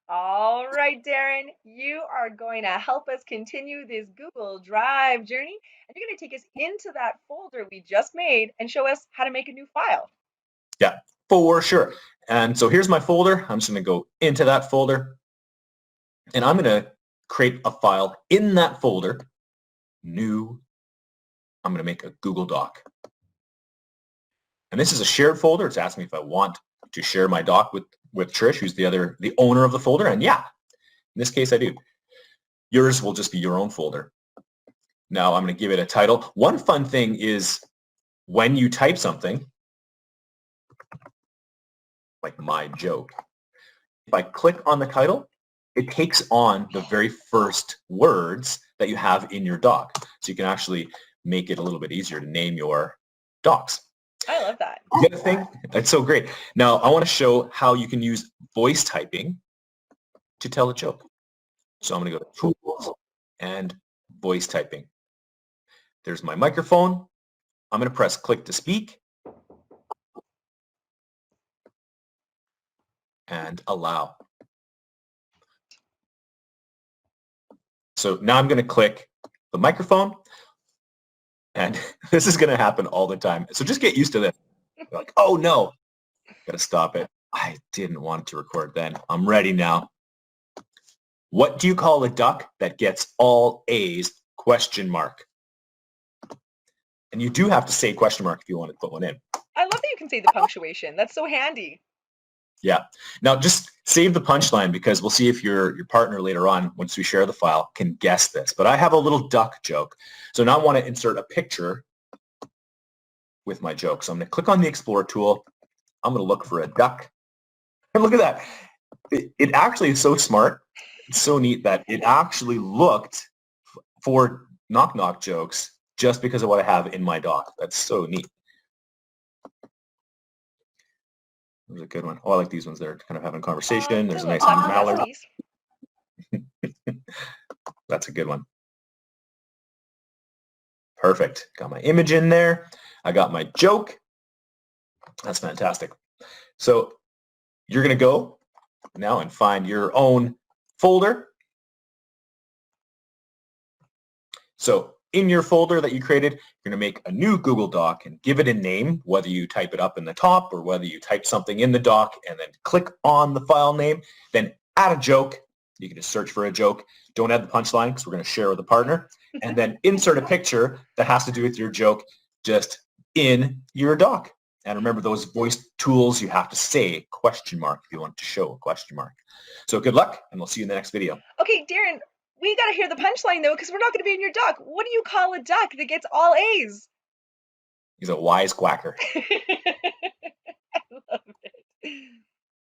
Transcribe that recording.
All right, Darren, you are going to help us continue this Google Drive journey, and you're going to take us into that folder we just made and show us how to make a new file. Yeah, for sure. And so here's my folder. I'm just going to go into that folder, and I'm going to create a file in that folder. New. I'm going to make a Google Doc. And this is a shared folder. It's asking me if I want to share my doc with Trish, who's the owner of the folder. And yeah, in this case, I do. Yours will just be your own folder. Now I'm going to give it a title. One fun thing is when you type something, like my joke, if I click on the title, it takes on the very first words that you have in your doc. So you can actually make it a little bit easier to name your docs. I love that. You get the thing? That's so great. Now I want to show how you can use voice typing to tell a joke. So I'm going to go to Tools and Voice Typing. There's my microphone. I'm going to press Click to Speak and Allow. So now I'm going to click the microphone, and this is going to happen all the time. So just get used to this. You're like, oh no, got to stop it. I didn't want to record then. I'm ready now. What do you call a duck that gets all A's? Question mark. And you do have to say question mark if you want to put one in. I love that you can say the punctuation. That's so handy. Yeah. Now just save the punchline because we'll see if your partner later on, once we share the file, can guess this. But I have a little duck joke. So now I want to insert a picture with my joke. So I'm going to click on the Explorer tool. I'm going to look for a duck. And look at that. It actually is so smart. It's so neat that it actually looked for knock-knock jokes just because of what I have in my doc. That's so neat. There's a good one. Oh, I like these ones. They're kind of having a conversation. There's a nice mallard. That's a good one. Perfect. Got my image in there. I got my joke. That's fantastic. So you're going to go now and find your own folder. So in your folder that you created, you're going to make a new Google Doc and give it a name, whether you type it up in the top or whether you type something in the doc and then click on the file name, then add a joke. You can just search for a joke. Don't add the punchline because we're going to share with a partner. And then insert a picture that has to do with your joke just in your doc. And remember those voice tools, you have to say question mark if you want to show a question mark. So good luck, and we'll see you in the next video. Okay, Darren, we got to hear the punchline, though, because we're not going to be in your duck. What do you call a duck that gets all A's? He's a wise quacker.